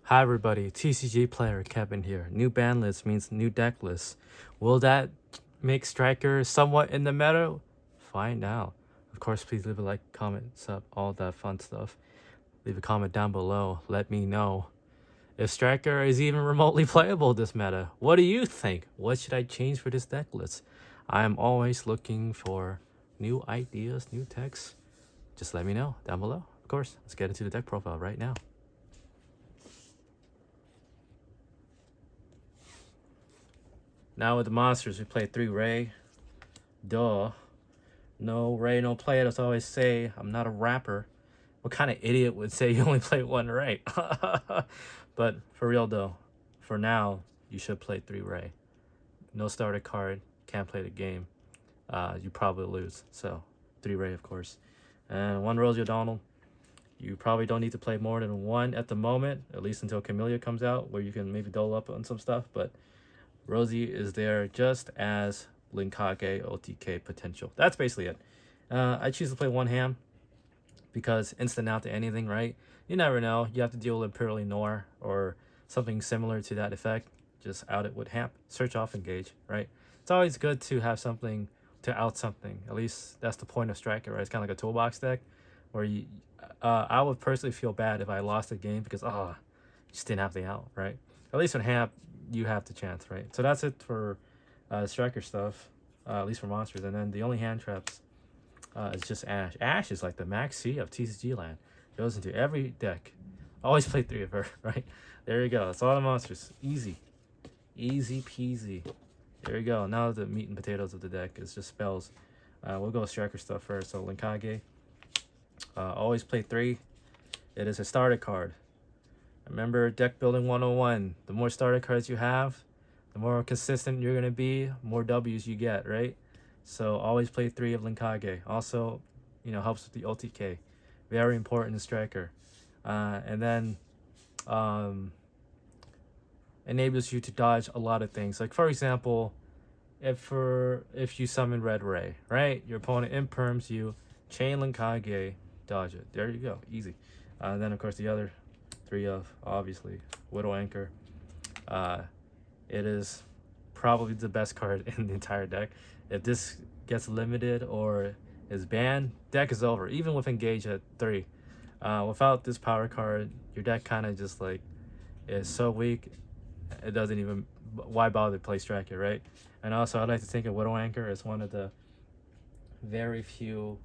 Hi everybody, TCG player Kevin here. New ban list means new deck list. Will that make Striker somewhat in the meta? Find out. Of course, please leave a like, comment, sub, all that fun stuff. Leave a comment down below. Let me know if Striker is even remotely playable this meta. What do you think? What should I change for this deck list? I am always looking for new ideas, new techs. Just let me know down below. Of course, let's get into the deck profile right now. Now with the monsters, we play 3 RAYE. Duh. No RAYE, no play. As I always say, I'm not a rapper. What kind of idiot would say you only play 1 RAYE? But for real though, for now, you should play 3 RAYE. No starter card, can't play the game. You probably lose. So 3 RAYE, of course. And 1 Rosie O'Donnell. You probably don't need to play more than 1 at the moment, at least until Camellia comes out, where you can maybe dole up on some stuff. But Rosie is there just as Linkage OTK potential. That's basically it. I choose to play 1 ham because instant out to anything, right? You never know. You have to deal with Imperial Noir or something similar to that effect. Just out it with ham. Search off, engage, right? It's always good to have something to out something. At least that's the point of Striker, right? It's kind of like a toolbox deck where you. I would personally feel bad if I lost the game because just didn't have the out, right? At least with ham, you have the chance, right? So that's it for Striker stuff, at least for monsters. And then the only hand traps is just Ash. Ash is like the max C of TCG land. Goes into every deck. Always play 3 of her, right? There you go. That's all the monsters. Easy. Easy peasy. There you go. Now the meat and potatoes of the deck is just spells. We'll go with Striker stuff first. So Linkage. Always play 3. It is a starter card. Remember deck building 101. The more starter cards you have, the more consistent you're going to be, more W's you get, right? So always play 3 of Linkage. Also, helps with the OTK. Very important in Striker. And then enables you to dodge a lot of things. Like for example, if you summon Red Ray, right? Your opponent imperms you, chain Linkage, dodge it. There you go. Easy. Then of course the other 3 of, obviously, Widow Anchor. It is probably the best card in the entire deck. If this gets limited or is banned, deck is over. Even with Engage at 3. Without this power card, your deck kind of just like is so weak, it doesn't even, why bother to play Striker, right? And also, I'd like to think of Widow Anchor as one of the very few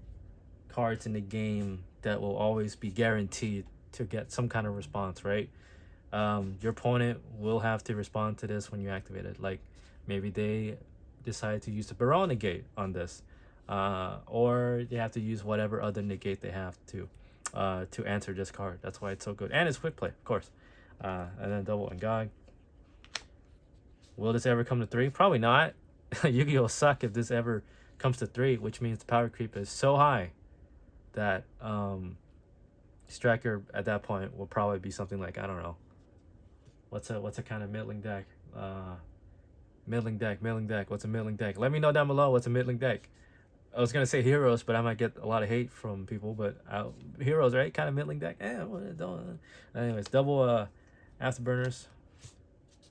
cards in the game that will always be guaranteed to get some kind of response, right? Your opponent will have to respond to this when you activate it. Like maybe they decide to use the Barrel negate on this, or they have to use whatever other negate they have to answer this card. That's why it's so good, and it's quick play, of course. And then Double Engage. Will this ever come to 3? Probably not. Yu-Gi-Oh will suck if this ever comes to 3, which means the power creep is so high that Striker at that point will probably be something like, I don't know, what's a kind of middling deck? Middling deck. What's a middling deck? Let me know down below what's a middling deck. I was gonna say Heroes, but I might get a lot of hate from people. But Heroes, right? Kind of middling deck. Don't. Anyways, double Afterburners.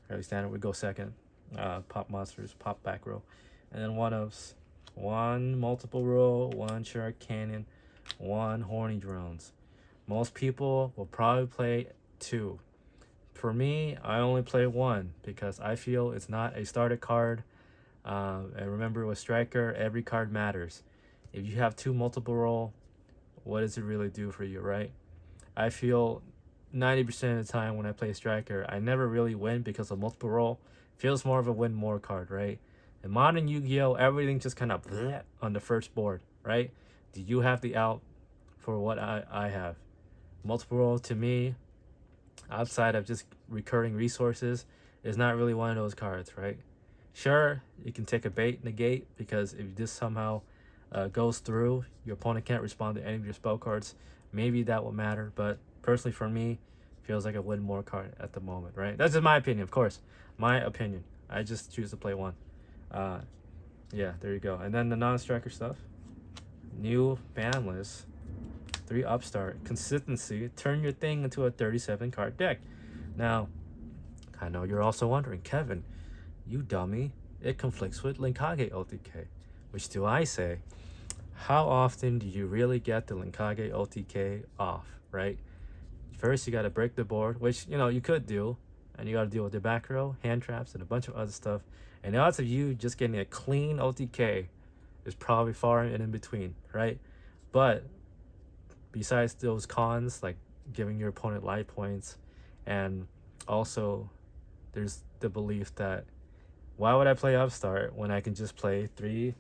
Fairly standard. We go second. Pop monsters, pop back row, and then 1 ofs, 1 multiple row, 1 Shark Cannon, 1 Horny Drones. Most people will probably play 2. For me, I only play 1 because I feel it's not a starter card. And remember with Striker, every card matters. If you have 2 multiple roll, what does it really do for you, right? I feel 90% of the time when I play Striker, I never really win because of multiple roll. Feels more of a win more card, right? In modern Yu-Gi-Oh, everything just kind of on the first board, right? Do you have the out for what I have? Multiple roll to me, outside of just recurring resources, is not really one of those cards, right? Sure, you can take a bait negate because if this somehow goes through, your opponent can't respond to any of your spell cards. Maybe that will matter, but personally for me, feels like a win more card at the moment, right? That's just my opinion, of course. My opinion. I just choose to play 1. Yeah, there you go. And then the non-striker stuff. New ban list. 3 Upstart. Consistency. Turn your thing into a 37 card deck. Now, I know you're also wondering, Kevin, you dummy, it conflicts with Linkage OTK. Which do I say, how often do you really get the Linkage OTK off, right? First, you got to break the board, which, you know, you could do. And you got to deal with the back row, hand traps, and a bunch of other stuff. And the odds of you just getting a clean OTK is probably far and in between, right? But besides those cons, like giving your opponent life points, and also there's the belief that why would I play Upstart when I can just play 3,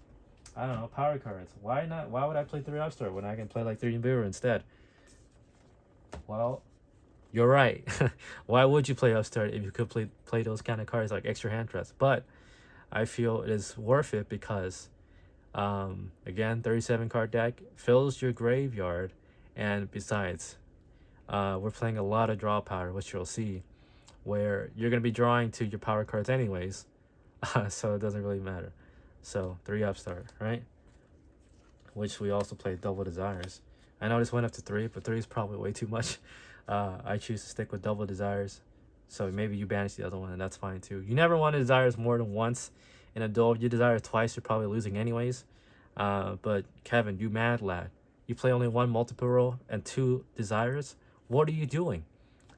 I don't know, power cards? Why not? Why would I play 3 Upstart when I can play like 3 Nibiru instead? Well, you're right. Why would you play Upstart if you could play those kind of cards like extra hand traps? But I feel it is worth it because, again, 37 card deck fills your graveyard, and besides, we're playing a lot of draw power, which you'll see, where you're going to be drawing to your power cards anyways, so it doesn't really matter. So 3 Upstart, right? Which we also play Double Desires. I know this went up to 3, but 3 is probably way too much. I choose to stick with Double Desires. So maybe you banish the other one, and that's fine too. You never want to Desires more than once in a duel. If you Desire twice, you're probably losing anyways. But Kevin, you mad lad. You play only 1 multiple roll and 2 Desires? What are you doing?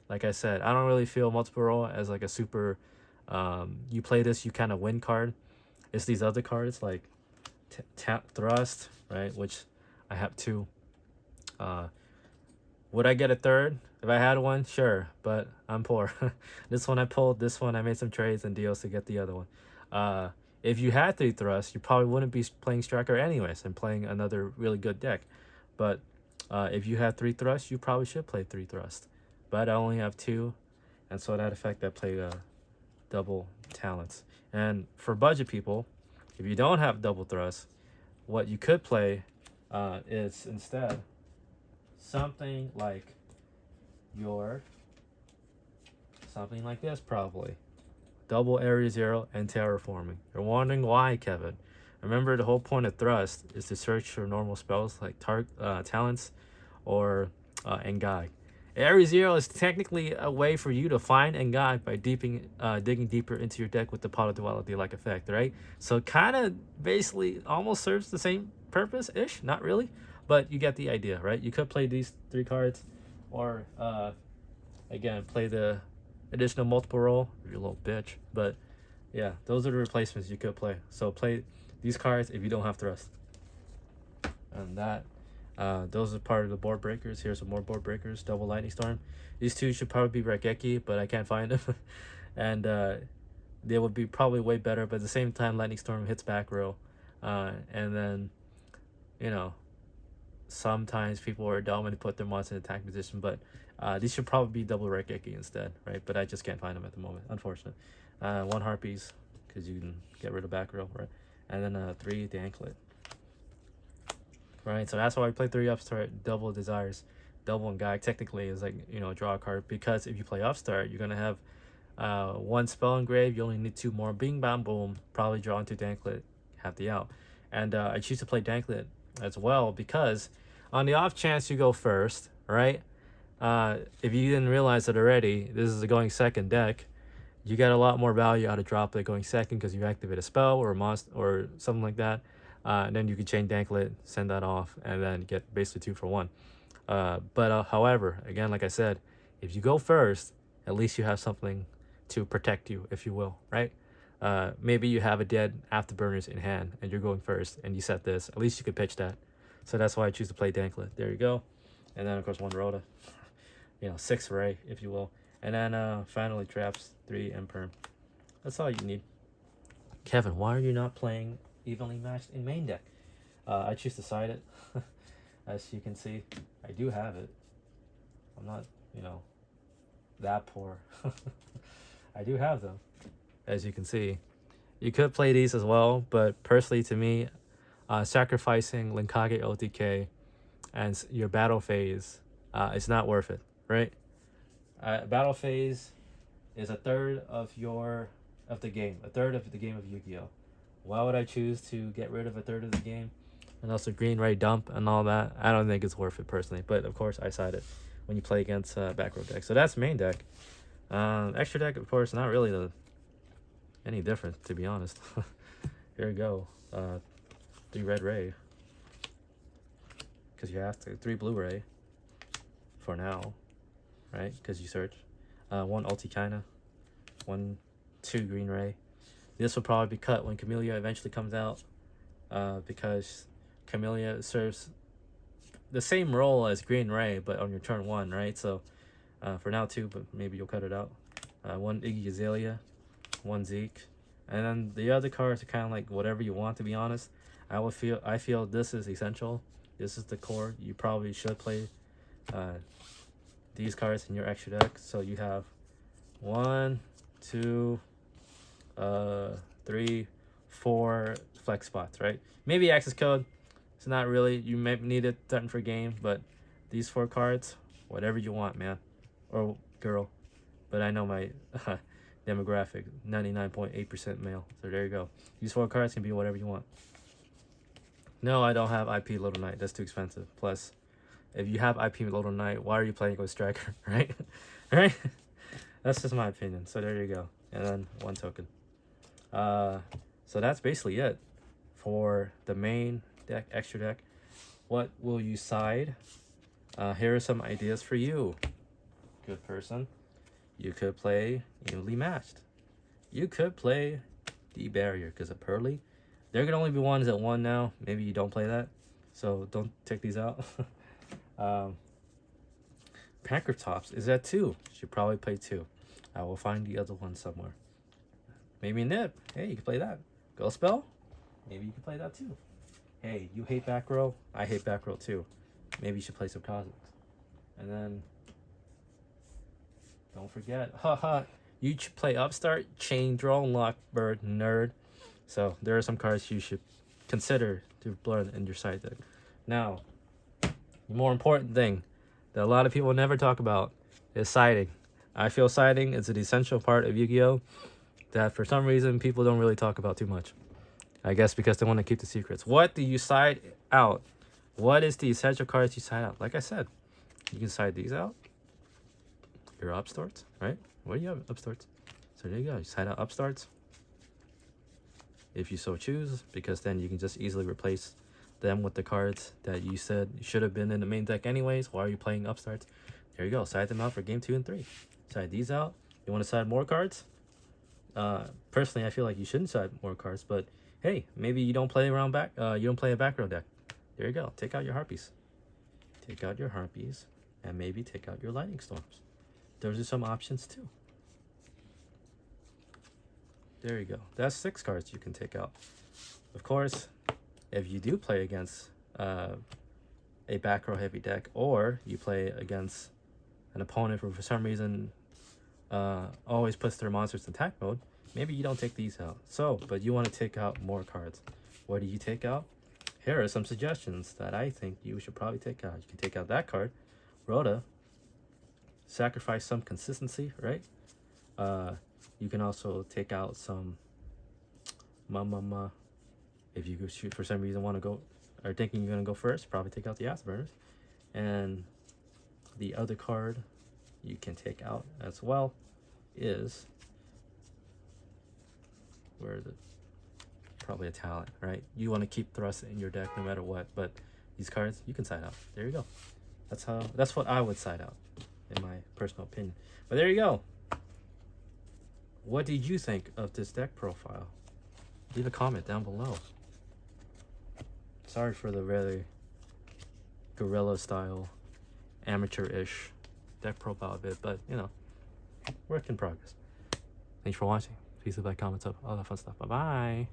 Like I said, I don't really feel multiple roll as like a super, you play this, you kind of win card. It's these other cards like Thrust, right? Which I have 2. Would I get a 3rd? If I had one, sure, but I'm poor. This one I pulled, this one I made some trades and deals to get the other one. If you had 3 Thrusts, you probably wouldn't be playing Striker anyways and playing another really good deck. But if you had 3 Thrusts, you probably should play 3 Thrusts. But I only have 2, and so that effect I play double talents. And for budget people, if you don't have double thrust, what you could play is instead something like something like this probably. Double Area 0 and Terraforming. You're wondering why, Kevin. Remember, the whole point of Thrust is to search for normal spells like Talents or Engai. Area 0 is technically a way for you to find Engai by digging deeper into your deck with the Pot of Duality-like effect, right? So kind of basically almost serves the same purpose-ish. Not really, but you get the idea, right? You could play these 3 cards, or again, play the additional multiple roll, you little bitch. But yeah, those are the replacements you could play. So play these cards if you don't have Thrust. And that, those are part of the board breakers. Here's some more board breakers. Double Lightning Storm. These 2 should probably be Raigeki, but I can't find them. And they would be probably way better, but at the same time, Lightning Storm hits back row. And then, you know, sometimes people are dumb and put their monster in attack position, but these should probably be double Raigeki instead, right? But I just can't find them at the moment, unfortunate. 1 Harpies, because you can get rid of back row, right? And then 3 the Anklet. Right, so that's why I play 3 Upstart, double Desires, double Engai. Technically is like, you know, draw a card, because if you play Upstart, you're gonna have 1 spell engraved. You only need 2 more. Bing bam boom, probably draw into Danklet, have the out. And I choose to play Danklet as well because on the off chance you go first, right? If you didn't realize it already, this is a going second deck. You get a lot more value out of drop it going second because you activate a spell or a monster or something like that. And then you can chain Danklet, send that off, and then get basically 2 for 1. However, again, like I said, if you go first, at least you have something to protect you, if you will, right? Maybe you have a dead afterburners in hand, and you're going first, and you set this. At least you could pitch that. So that's why I choose to play Danklet. There you go. And then, of course, 1 Rhoda. 6 RAYE, if you will. And then finally, traps 3 Imperm. That's all you need. Kevin, why are you not playing evenly matched in main deck? I choose to side it. As you can see, I do have it. I'm not, that poor. I do have them, as you can see. You could play these as well, but personally to me, sacrificing Linkage OTK and your battle phase, it's not worth it, right? Battle phase is a third of the game, a third of the game of Yu-Gi-Oh! Why would I choose to get rid of a third of the game? And also green ray dump and all that. I don't think it's worth it personally, but of course I side it when you play against back row deck. So that's main deck. Extra deck, of course, not really any different, to be honest. Here we go. 3 red Ray. Because you have to. 3 blue Ray. For now. Right? Because you search. 1 ulti kinda. 2 green Ray. This will probably be cut when Camellia eventually comes out. Because Camellia serves the same role as green Ray, but on your turn 1, right? So for now 2, but maybe you'll cut it out. 1 Iggy Azalea, 1 Zeke, and then the other cards are kind of like whatever you want, to be honest. I feel this is essential. This is the core. You probably should play these cards in your extra deck. So you have 1, 2, 3, 4 flex spots, right? Maybe access code. It's not really, you may need it done for game, but these 4 cards, whatever you want, man, or girl. But I know my demographic, 99.8% male. So there you go. These 4 cards can be whatever you want. No, I don't have IP Little Knight. That's too expensive. Plus, if you have IP Little Knight, why are you playing with Striker, right? Right? That's just my opinion. So there you go. And then 1 token. So that's basically it for the main deck, extra deck. What will you side? Here are some ideas for you, good person. You could play evenly matched. You could play the barrier because of Pearly. There can only be ones at 1 now. Maybe you don't play that, so don't take these out. Pankratops is at 2. Should probably play 2. I will find the other one somewhere. Maybe Nip. Hey, you can play that. Ghost Spell. Maybe you can play that too. Hey, you hate back row? I hate back row too. Maybe you should play some Cosmics. And then, don't forget, haha, you should play Upstart, Chain Drone, Lockbird, Nerd. So there are some cards you should consider to blur in your side deck. Now, the more important thing that a lot of people never talk about is siding. I feel siding is an essential part of Yu-Gi-Oh! That for some reason people don't really talk about too much. I guess because they want to keep the secrets. What do you side out? What is the essential cards you side out? Like I said, you can side these out. Your Upstarts, right? What do you have? Upstarts. So there you go. You side out Upstarts. If you so choose, because then you can just easily replace them with the cards that you said should have been in the main deck anyways. Why are you playing Upstarts? There you go. Side them out for game 2 and 3. Side these out. You want to side more cards? Personally, I feel like you shouldn't side more cards, but hey, maybe you don't play around back. You don't play a back row deck. There you go. Take out your Harpies. Take out your Harpies, and maybe take out your Lightning Storms. Those are some options too. There you go. That's 6 cards you can take out. Of course, if you do play against a back row heavy deck, or you play against an opponent who for some reason always puts their monsters in attack mode, maybe you don't take these out. So, but you want to take out more cards. What do you take out? Here are some suggestions that I think you should probably take out. You can take out that card, Rhoda. Sacrifice some consistency, right? You can also take out some Mama. If you shoot for some reason want to go, or thinking you're going to go first, probably take out the Afterburners. And the other card you can take out as well is, where is it? Probably a talent, right? You want to keep thrust in your deck no matter what, but these cards you can side out. There you go. That's what I would side out, in my personal opinion. But there you go. What did you think of this deck profile? Leave a comment down below. Sorry for the really guerrilla style, amateur-ish deck profile a bit, but you know, work in progress. Thanks for watching. Please leave like, comments up, all that fun stuff. Bye bye.